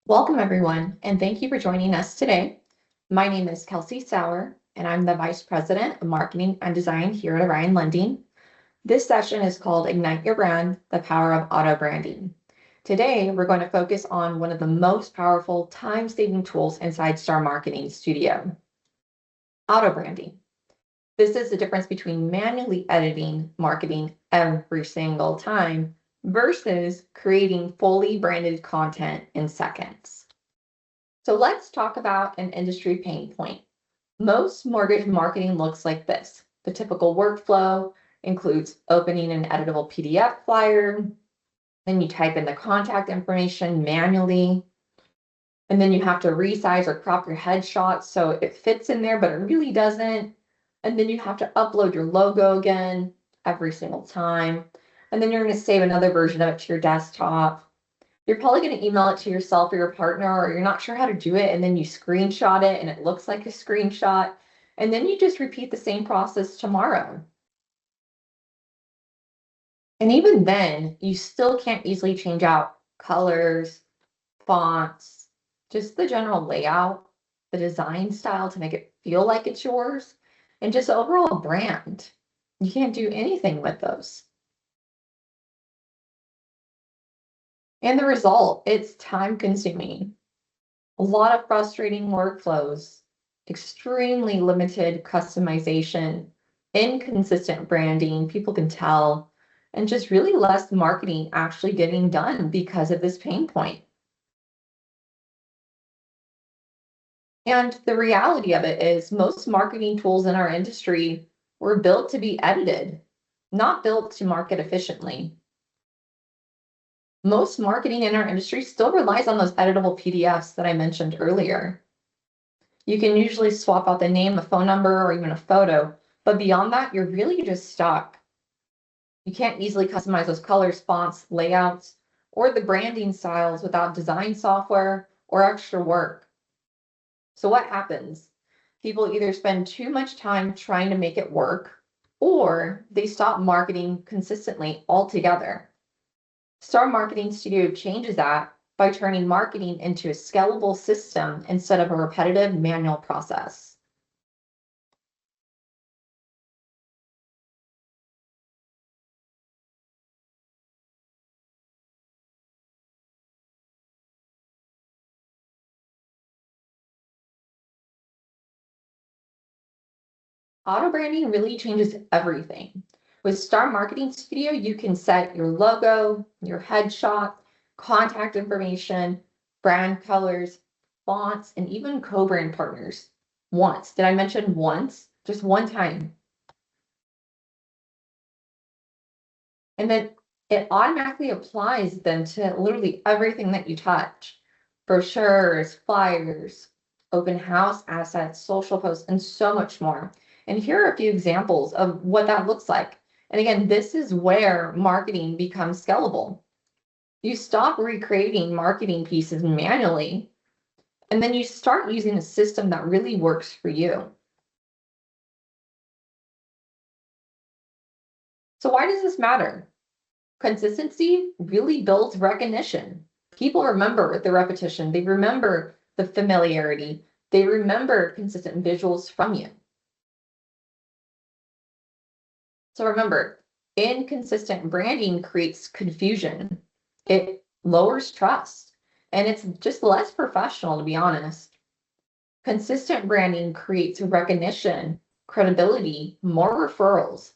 Welcome, everyone, and thank you for joining us today. My name is Kelsey Sauer, and I'm the Vice President of Marketing and Design here at Orion Lending. This session is called Ignite Your Brand, the Power of Auto Branding. Today, we're going to focus on one of the most powerful time-saving tools inside Star Marketing Studio, auto branding. This is the difference between manually editing marketing every single time versus creating fully branded content in seconds. So let's talk about an industry pain point. Most mortgage marketing looks like this. The typical workflow includes opening an editable PDF flyer, then you type in the contact information manually, and then you have to resize or crop your headshot so it fits in there, but it really doesn't. And then you have to upload your logo again every single time. And then you're going to save another version of it to your desktop. You're probably going to email it to yourself or your partner, or you're not sure how to do it, and then you screenshot it and it looks like a screenshot. And then you just repeat the same process tomorrow. And even then, you still can't easily change out colors, fonts, just the general layout, the design style to make it feel like it's yours, and just overall brand. You can't do anything with those. And the result, it's time consuming. A lot of frustrating workflows, extremely limited customization, inconsistent branding, people can tell, and just really less marketing actually getting done because of this pain point. And the reality of it is most marketing tools in our industry were built to be edited, not built to market efficiently. Most marketing in our industry still relies on those editable PDFs that I mentioned earlier. You can usually swap out the name, a phone number, or even a photo, but beyond that, you're really just stuck. You can't easily customize those colors, fonts, layouts, or the branding styles without design software or extra work. So what happens? People either spend too much time trying to make it work, or they stop marketing consistently altogether. Star Marketing Studio changes that by turning marketing into a scalable system instead of a repetitive manual process. Auto branding really changes everything. With Star Marketing Studio, you can set your logo, your headshot, contact information, brand colors, fonts, and even co-brand partners once. Did I mention once? Just one time. And then it automatically applies then to literally everything that you touch. Brochures, flyers, open house assets, social posts, and so much more. And here are a few examples of what that looks like. And again, this is where marketing becomes scalable. You stop recreating marketing pieces manually, and then you start using a system that really works for you. So why does this matter? Consistency really builds recognition. People remember the repetition, they remember the familiarity, they remember consistent visuals from you. So remember, inconsistent branding creates confusion. It lowers trust, and it's just less professional, to be honest. Consistent branding creates recognition, credibility, more referrals.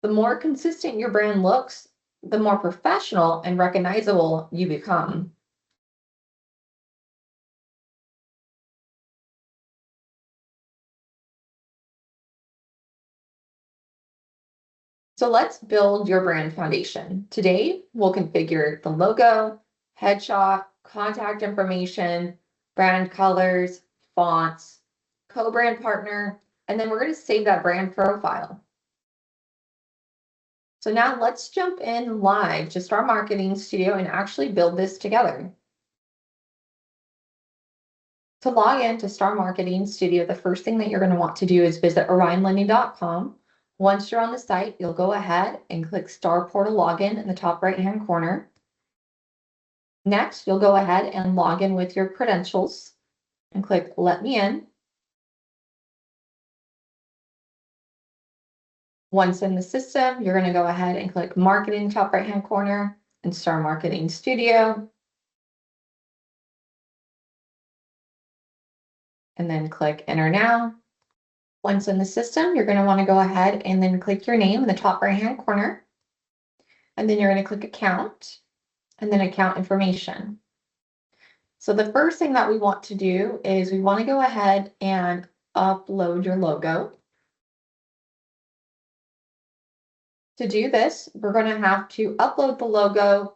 The more consistent your brand looks, the more professional and recognizable you become. So let's build your brand foundation. Today, we'll configure the logo, headshot, contact information, brand colors, fonts, co-brand partner, and then we're going to save that brand profile. So now let's jump in live to Star Marketing Studio and actually build this together. To log in to Star Marketing Studio, the first thing that you're going to want to do is visit orionlending.com. Once you're on the site, you'll go ahead and click Star Portal Login in the top right-hand corner. Next, you'll go ahead and log in with your credentials and click Let Me In. Once in the system, you're going to go ahead and click Marketing top right-hand corner and Star Marketing Studio. And then click Enter Now. Once in the system, you're going to want to go ahead and then click your name in the top right-hand corner. And then you're going to click Account and then Account Information. So the first thing that we want to do is we want to go ahead and upload your logo. To do this, we're going to have to upload the logo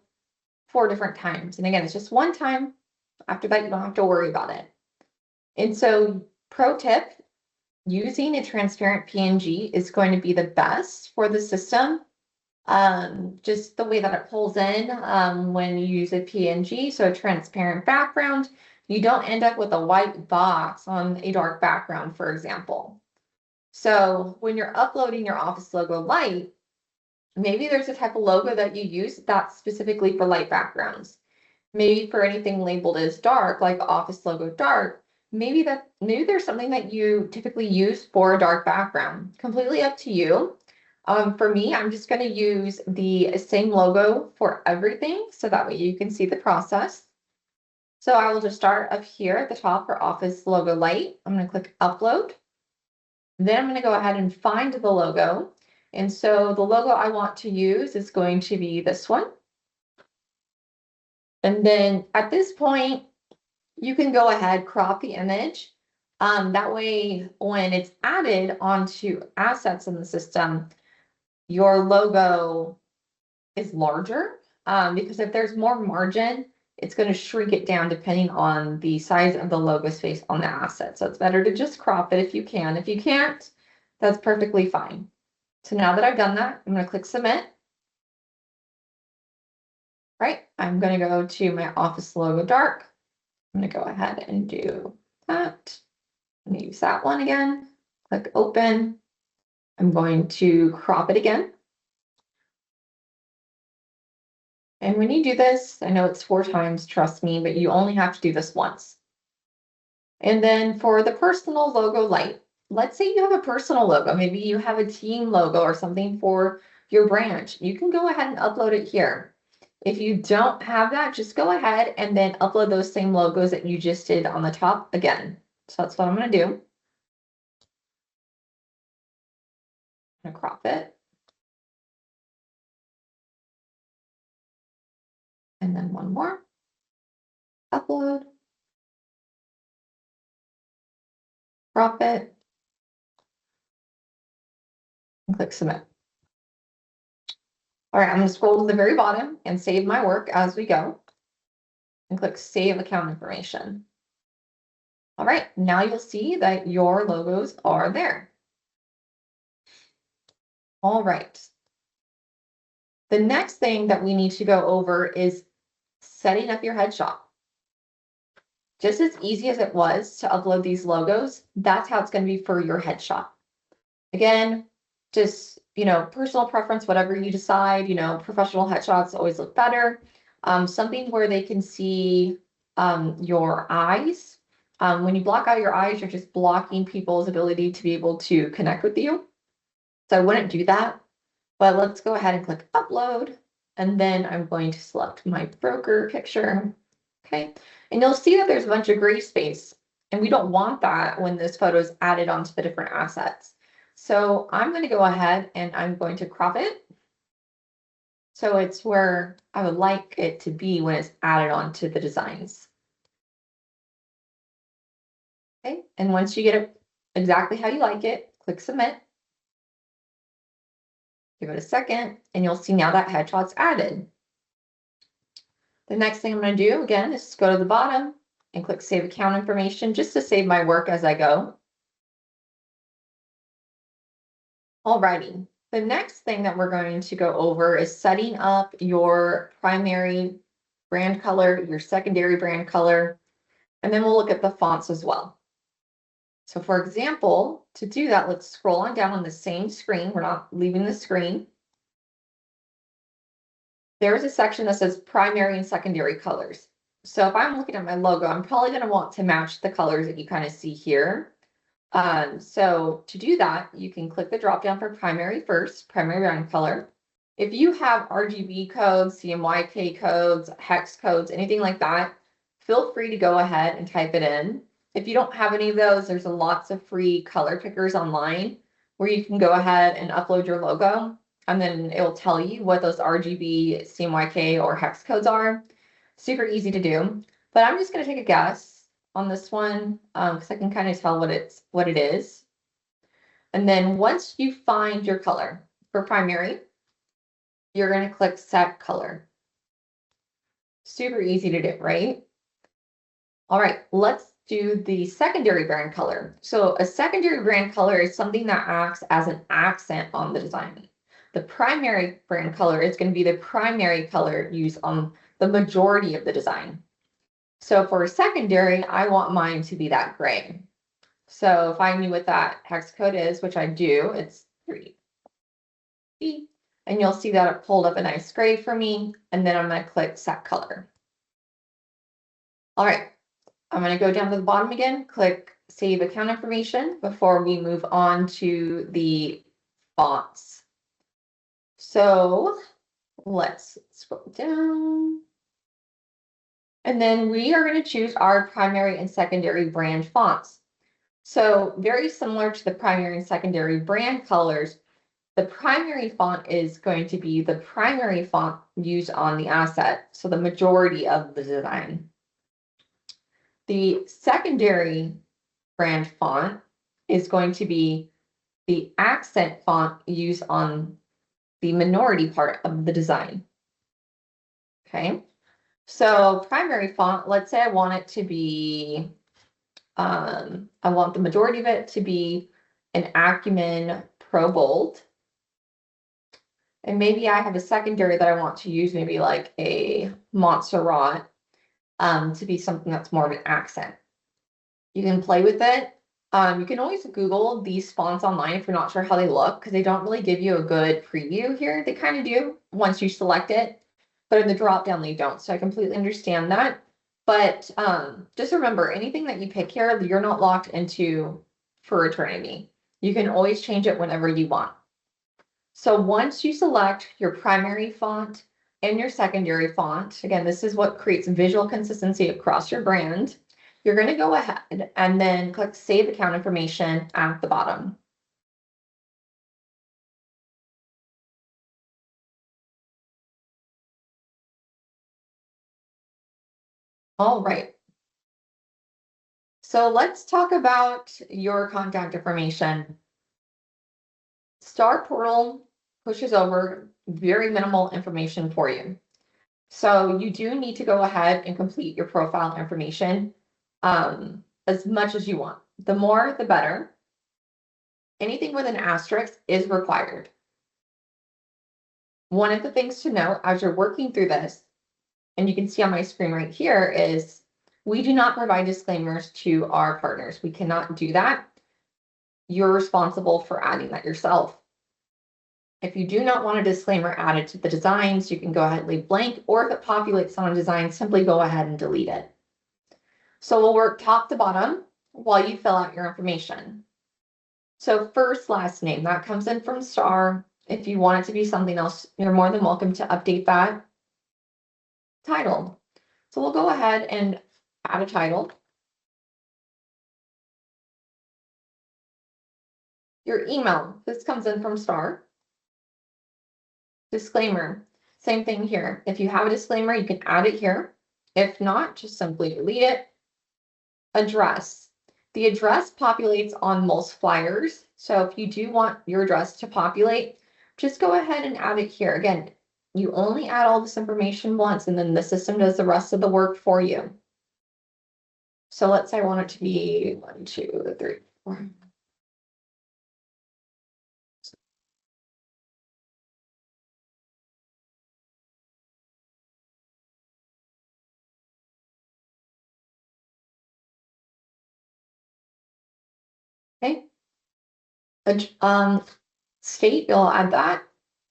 4 different times. And again, it's just one time. After that, you don't have to worry about it. And so, pro tip, using a transparent PNG is going to be the best for the system. Just the way that it pulls in when you use a PNG, so a transparent background, you don't end up with a white box on a dark background, for example. So when you're uploading your office logo light, maybe there's a type of logo that you use that's specifically for light backgrounds. Maybe for anything labeled as dark, like office logo dark, maybe there's something that you typically use for a dark background. Completely up to you. For me, I'm just going to use the same logo for everything, so that way you can see the process. So I will just start up here at the top for office logo light. I'm going to click upload. Then I'm going to go ahead and find the logo. And so the logo I want to use is going to be this one. And then at this point, you can go ahead, crop the image. That way, when it's added onto assets in the system, your logo is larger, because if there's more margin, it's going to shrink it down depending on the size of the logo space on the asset. So it's better to just crop it if you can. If you can't, that's perfectly fine. So now that I've done that, I'm going to click submit. Right, I'm going to go to my office logo dark. I'm going to go ahead and do that. I'm going to use that one again. Click open. I'm going to crop it again. And when you do this, I know it's 4 times, trust me, but you only have to do this once. And then for the personal logo light, let's say you have a personal logo, maybe you have a team logo or something for your branch. You can go ahead and upload it here. If you don't have that, just go ahead and then upload those same logos that you just did on the top again. So that's what I'm going to do. I'm going to crop it. And then one more. Upload. Crop it. And click submit. All right, I'm going to scroll to the very bottom and save my work as we go. And click Save Account Information. All right, now you'll see that your logos are there. All right. The next thing that we need to go over is setting up your headshot. Just as easy as it was to upload these logos, that's how it's going to be for your headshot. Again, just, personal preference, whatever you decide, professional headshots always look better. Something where they can see your eyes. When you block out your eyes, you're just blocking people's ability to be able to connect with you. So I wouldn't do that, but let's go ahead and click upload. And then I'm going to select my broker picture. Okay, and you'll see that there's a bunch of gray space, and we don't want that when this photo is added onto the different assets. So I'm going to go ahead and I'm going to crop it. So it's where I would like it to be when it's added onto the designs. Okay, and once you get it exactly how you like it, click submit. Give it a second, and you'll see now that headshot's added. The next thing I'm going to do, again, is go to the bottom and click Save Account Information just to save my work as I go. Alrighty, the next thing that we're going to go over is setting up your primary brand color, your secondary brand color, and then we'll look at the fonts as well. So for example, to do that, let's scroll on down on the same screen. We're not leaving the screen. there's a section that says primary and secondary colors. So if I'm looking at my logo, I'm probably going to want to match the colors that you kind of see here. So to do that, you can click the drop down for primary first, primary brand color. If you have RGB codes, CMYK codes, hex codes, anything like that, feel free to go ahead and type it in. If you don't have any of those, there's lots of free color pickers online where you can go ahead and upload your logo, and then it will tell you what those RGB, CMYK, or hex codes are. Super easy to do. But I'm just going to take a guess on this one because I can kind of tell what it is. And then once you find your color for primary, you're going to click set color. Super easy to do, right? All right, let's do the secondary brand color. So a secondary brand color is something that acts as an accent on the design. The primary brand color is going to be the primary color used on the majority of the design. So for a secondary, I want mine to be that gray. So if I knew what that hex code is, which I do, it's 3. And you'll see that it pulled up a nice gray for me. And then I'm going to click set color. All right, I'm going to go down to the bottom again, click save account information before we move on to the fonts. So let's scroll down. And then we are going to choose our primary and secondary brand fonts. So very similar to the primary and secondary brand colors, the primary font is going to be the primary font used on the asset, so the majority of the design. The secondary brand font is going to be the accent font used on the minority part of the design. Okay, so primary font, let's say I want it to be, I want the majority of it to be an Acumen Pro Bold. And maybe I have a secondary that I want to use, maybe like a Montserrat, to be something that's more of an accent. You can play with it. You can always Google these fonts online if you're not sure how they look, because they don't really give you a good preview here. They kind of do once you select it, but in the drop down they don't. So I completely understand that. But just remember, anything that you pick here, you're not locked into for eternity. You can always change it whenever you want. So once you select your primary font and your secondary font, again, this is what creates visual consistency across your brand. You're going to go ahead and then click Save Account Information at the bottom. All right. So let's talk about your contact information. Star Portal pushes over very minimal information for you. So you do need to go ahead and complete your profile information as much as you want. The more, the better. Anything with an asterisk is required. One of the things to note as you're working through this, and you can see on my screen right here, is we do not provide disclaimers to our partners. We cannot do that. You're responsible for adding that yourself. If you do not want a disclaimer added to the designs, you can go ahead and leave blank, or if it populates on a design, simply go ahead and delete it. So we'll work top to bottom while you fill out your information. So first, last name, that comes in from Star. If you want it to be something else, you're more than welcome to update that. Title. So we'll go ahead and add a title. Your email, this comes in from Star. Disclaimer, same thing here. If you have a disclaimer, you can add it here. If not, just simply delete it. Address. The address populates on most flyers. So if you do want your address to populate, just go ahead and add it here. Again, you only add all this information once, and then the system does the rest of the work for you. So let's say I want it to be 1, 2, 3, 4. Okay. State, you'll add that.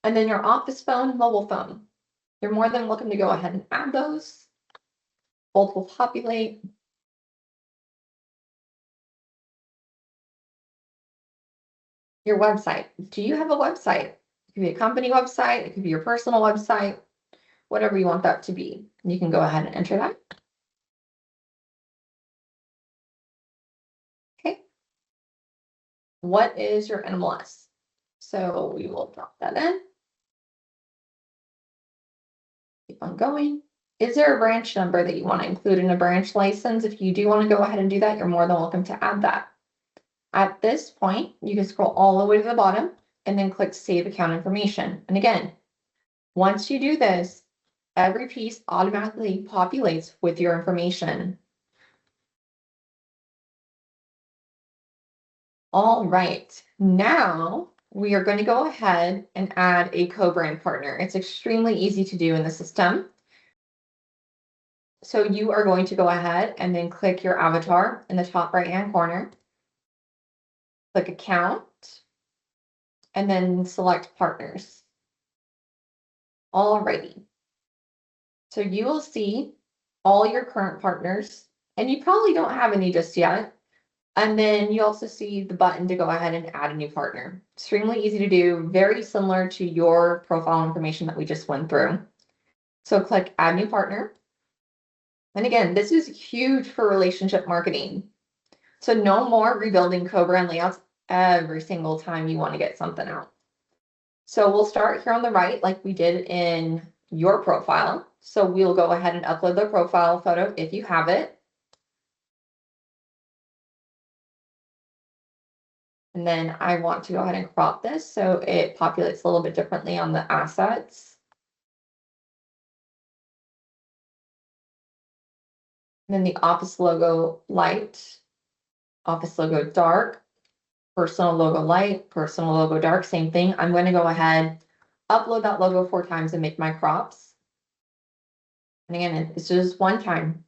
And then your office phone, mobile phone. You're more than welcome to go ahead and add those. Both will populate. Your website. Do you have a website? It could be a company website, it could be your personal website, whatever you want that to be. You can go ahead and enter that. Okay. What is your NMLS? So we will drop that in. Keep on going. Is there a branch number that you want to include in a branch license? If you do want to go ahead and do that, you're more than welcome to add that. At this point, you can scroll all the way to the bottom and then click Save Account Information. And again, once you do this, every piece automatically populates with your information. All right, now we are going to go ahead and add a co-brand partner. It's extremely easy to do in the system. So you are going to go ahead and then click your avatar in the top right-hand corner. Click Account, and then select Partners. Alrighty. So you will see all your current partners, and you probably don't have any just yet. And then you also see the button to go ahead and add a new partner. Extremely easy to do, very similar to your profile information that we just went through. So click Add New Partner. And again, this is huge for relationship marketing. So no more rebuilding co-brand layouts every single time you want to get something out. So we'll start here on the right like we did in your profile. So we'll go ahead and upload the profile photo if you have it. And then I want to go ahead and crop this so it populates a little bit differently on the assets. And then the office logo light, office logo dark, personal logo light, personal logo dark, same thing. I'm going to go ahead, upload that logo 4 times and make my crops. And again, it's just one time.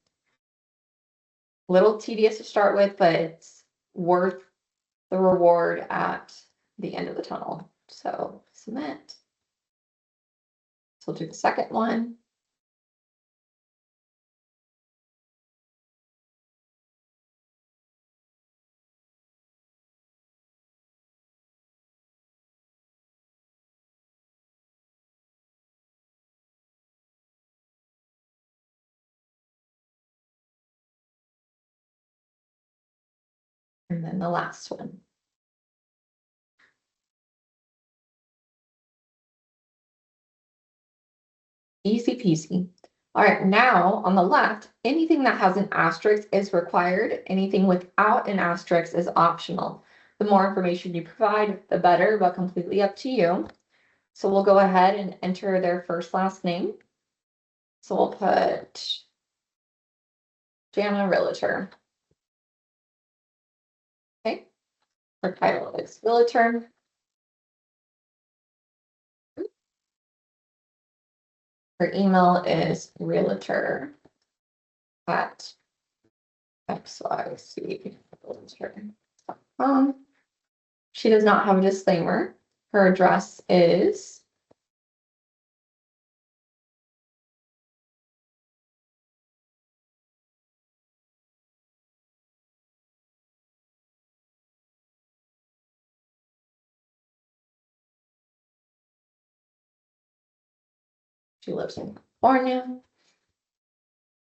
Little tedious to start with, but it's worth the reward at the end of the tunnel. So submit. So we'll do the second one. And then the last one. Easy peasy. All right, now on the left, anything that has an asterisk is required. Anything without an asterisk is optional. The more information you provide, the better, but completely up to you. So we'll go ahead and enter their first last name. So we'll put Jana Realtor. Okay. Her title is Realtor. Her email is realtor at xycrealtor.com. She does not have a disclaimer. Her address is she lives in California.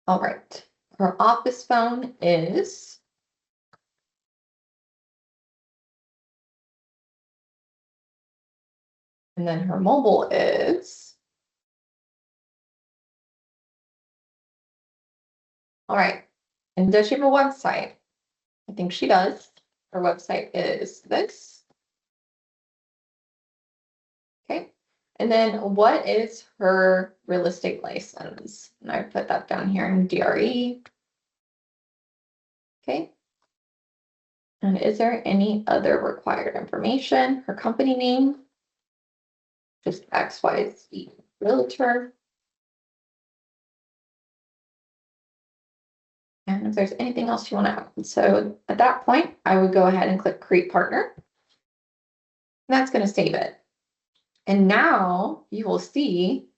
All right. Her office phone is and then her mobile is. All right. And does she have a website? I think she does. Her website is this. Okay. And then what is her real estate license? And I put that down here in DRE. Okay. And is there any other required information? Her company name, just XYZ Realtor. And if there's anything else you want to add. So at that point, I would go ahead and click Create Partner. And that's going to save it. And now you will see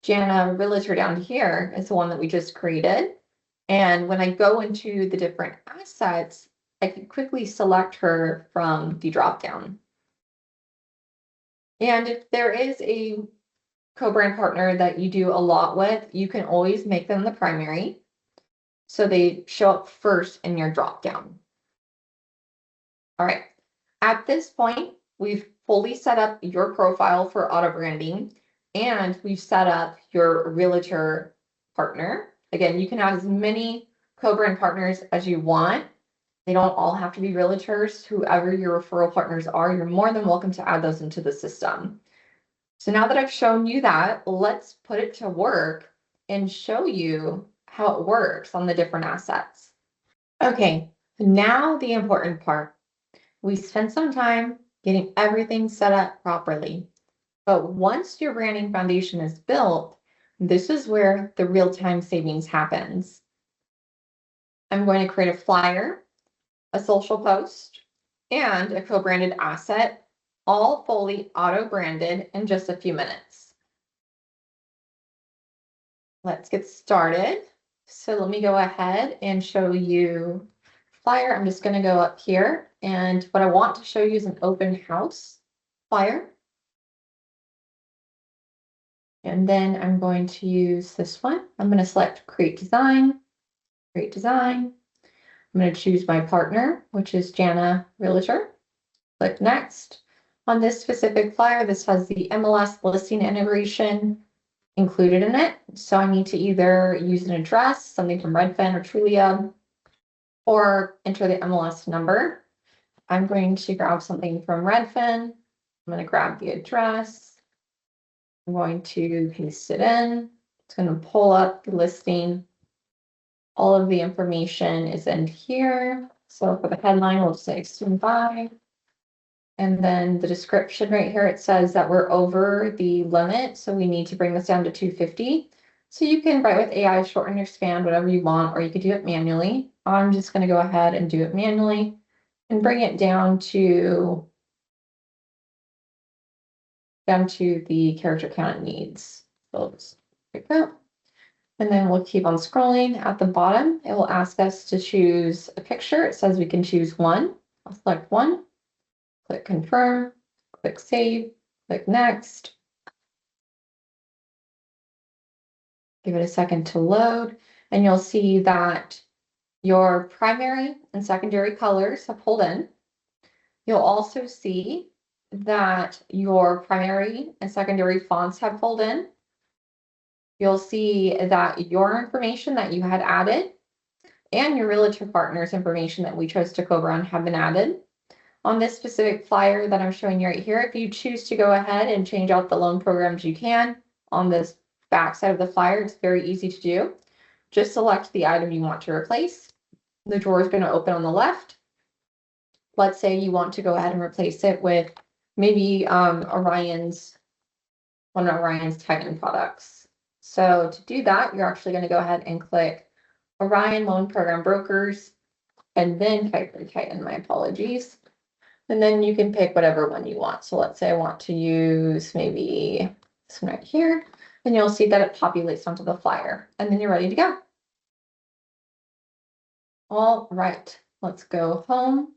Jana Realtor down here is the one that we just created. And when I go into the different assets, I can quickly select her from the dropdown. And if there is a co-brand partner that you do a lot with, you can always make them the primary, so they show up first in your dropdown. All right, at this point, we've fully set up your profile for auto branding, and we've set up your realtor partner. Again, you can add as many co-brand partners as you want. They don't all have to be realtors. Whoever your referral partners are, you're more than welcome to add those into the system. So now that I've shown you that, let's put it to work and show you how it works on the different assets. Okay, now the important part. We spent some time getting everything set up properly. But once your branding foundation is built, this is where the real-time savings happens. I'm going to create a flyer, a social post, and a co-branded asset, all fully auto-branded in just a few minutes. Let's get started. So let me go ahead and show you flyer. I'm just going to go up here, and what I want to show you is an open house flyer. And then I'm going to use this one. I'm going to select create design, create design. I'm going to choose my partner, which is Jana Realtor. Click next. On this specific flyer, this has the MLS listing integration included in it. So I need to either use an address, something from Redfin or Trulia, or enter the MLS number. I'm going to grab something from Redfin. I'm going to grab the address. I'm going to paste it in. It's going to pull up the listing. All of the information is in here. So for the headline, we'll say extend by. And then the description right here, it says that we're over the limit. So we need to bring this down to 250. So you can write with AI, shorten or expand, whatever you want, or you could do it manually. I'm just going to go ahead and do it manually and bring it down to the character count it needs. So just like that. And then we'll keep on scrolling. At the bottom, it will ask us to choose a picture. It says we can choose one. I'll select one, click confirm, click save, click next. Give it a second to load, and you'll see that your primary and secondary colors have pulled in. You'll also see that your primary and secondary fonts have pulled in. You'll see that your information that you had added and your realtor partner's information that we chose to co-brand have been added. On this specific flyer that I'm showing you right here, if you choose to go ahead and change out the loan programs, you can. On this back side of the flyer, it's very easy to do. Just select the item you want to replace. The drawer is going to open on the left. Let's say you want to go ahead and replace it with maybe one of Orion's Titan products. So to do that, you're actually going to go ahead and click Orion Loan Program Brokers, and then Titan, my apologies. And then you can pick whatever one you want. So let's say I want to use maybe this one right here, and you'll see that it populates onto the flyer, and then you're ready to go. All right, let's go home.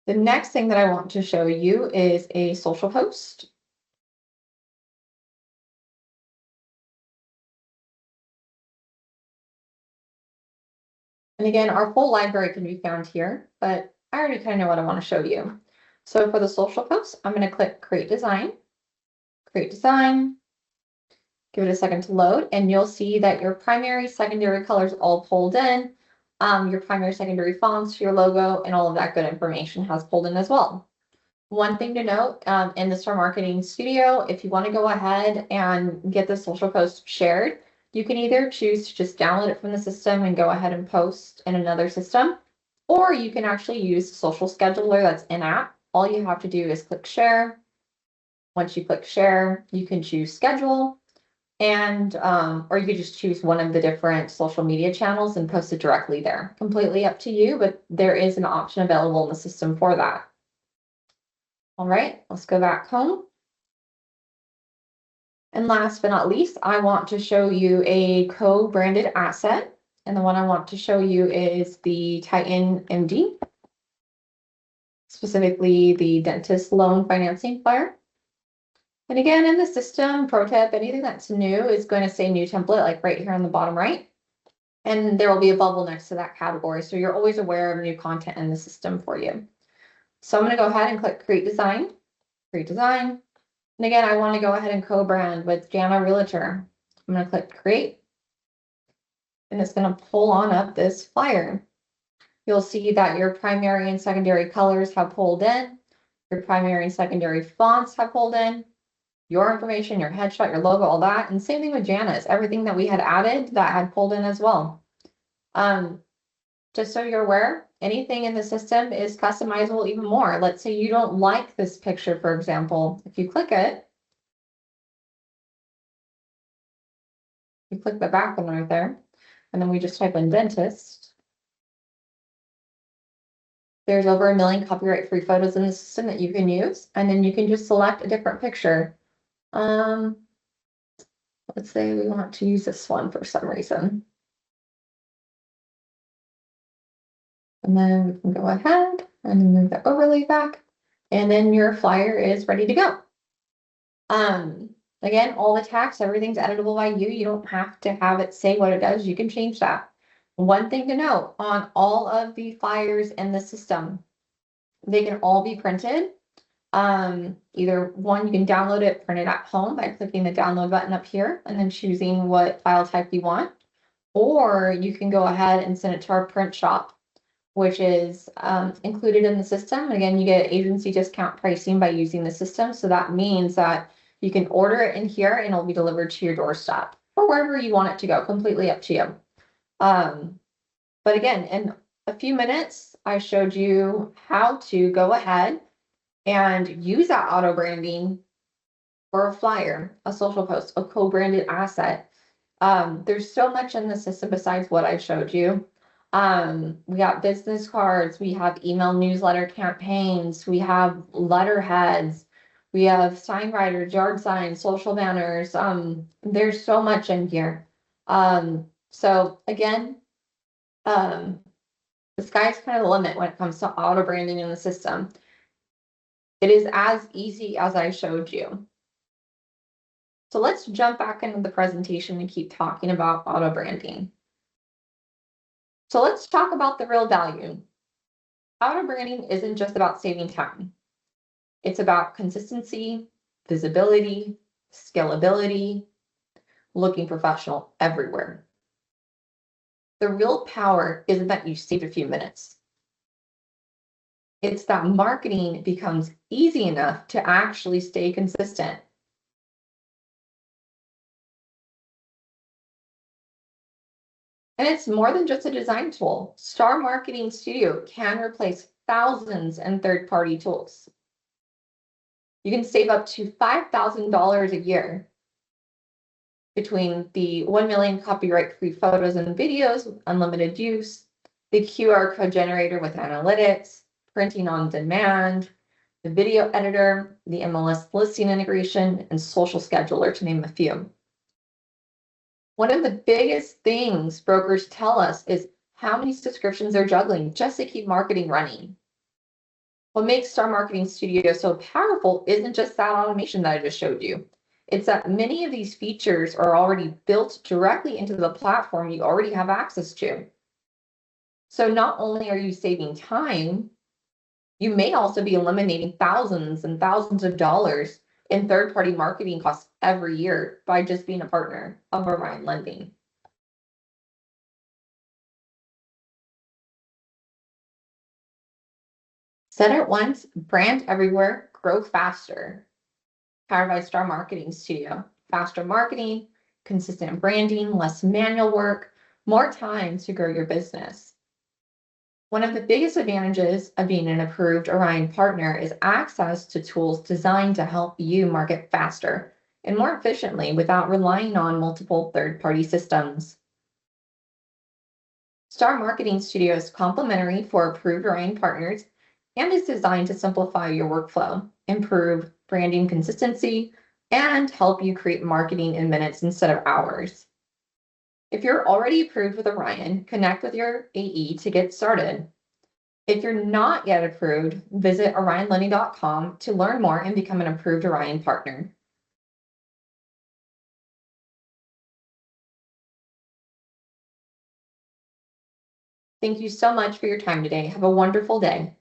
The next thing that I want to show you is a social post. And again, our full library can be found here, but I already kind of know what I want to show you. So for the social post, I'm going to click create design, give it a second to load, and you'll see that your primary, secondary colors all pulled in. Your primary, secondary fonts, your logo, and all of that good information has pulled in as well. One thing to note, in the Star Marketing Studio, if you want to go ahead and get the social post shared, you can either choose to just download it from the system and go ahead and post in another system, or you can actually use Social Scheduler that's in-app. All you have to do is click share. Once you click share, you can choose schedule, and or you could just choose one of the different social media channels and post it directly there. Completely up to you, but there is an option available in the system for that. All right, let's go back home. And last but not least, I want to show you a co-branded asset. And the one I want to show you is the Titan MD, specifically the dentist loan financing flyer. And again, in the system, pro tip, anything that's new is going to say new template, like right here on the bottom right. And there will be a bubble next to that category. So you're always aware of new content in the system for you. So I'm going to go ahead and click create design. And again, I want to go ahead and co-brand with Jana Realtor. I'm going to click create. And it's going to pull on up this flyer. You'll see that your primary and secondary colors have pulled in. Your primary and secondary fonts have pulled in. Your information, your headshot, your logo, all that. And same thing with Jana's, everything that we had added that had pulled in as well. Just so you're aware, anything in the system is customizable even more. Let's say you don't like this picture, for example. If you click it, you click the back one right there, and then we just type in dentist. There's over 1 million copyright-free photos in the system that you can use, and then you can just select a different picture. Let's say we want to use this one for some reason. And then we can go ahead and move the overlay back, and then your flyer is ready to go. Again, all the text, everything's editable by you. You don't have to have it say what it does. You can change that. One thing to note on all of the flyers in the system, they can all be printed. Either one, you can download it, print it at home by clicking the download button up here and then choosing what file type you want, or you can go ahead and send it to our print shop, which is included in the system. Again, you get agency discount pricing by using the system. So that means that you can order it in here and it'll be delivered to your doorstep or wherever you want it to go, completely up to you. But again, in a few minutes, I showed you how to go ahead and use that auto branding for a flyer, a social post, a co-branded asset. There's so much in the system besides what I showed you. We got business cards, we have email newsletter campaigns, we have letterheads, we have sign writers, yard signs, social banners. There's so much in here. So again, the sky's kind of the limit when it comes to auto branding in the system. It is as easy as I showed you. So let's jump back into the presentation and keep talking about auto branding. So let's talk about the real value. Auto branding isn't just about saving time. It's about consistency, visibility, scalability, looking professional everywhere. The real power isn't that you saved a few minutes. It's that marketing becomes easy enough to actually stay consistent. And it's more than just a design tool. Star Marketing Studio can replace thousands in third-party tools. You can save up to $5,000 a year between the 1 million copyright-free photos and videos, unlimited use, the QR code generator with analytics, printing on demand, the video editor, the MLS listing integration, and social scheduler, to name a few. One of the biggest things brokers tell us is how many subscriptions they're juggling just to keep marketing running. What makes Star Marketing Studio so powerful isn't just that automation that I just showed you. It's that many of these features are already built directly into the platform you already have access to. So not only are you saving time, you may also be eliminating thousands and thousands of dollars in third-party marketing costs every year by just being a partner of Orion Lending. Set it once, brand everywhere, grow faster. Powered by Star Marketing Studio. Faster marketing, consistent branding, less manual work, more time to grow your business. One of the biggest advantages of being an approved Orion partner is access to tools designed to help you market faster and more efficiently without relying on multiple third-party systems. Star Marketing Studio is complimentary for approved Orion partners and is designed to simplify your workflow, improve branding consistency, and help you create marketing in minutes instead of hours. If you're already approved with Orion, connect with your AE to get started. If you're not yet approved, visit orionlending.com to learn more and become an approved Orion partner. Thank you so much for your time today. Have a wonderful day.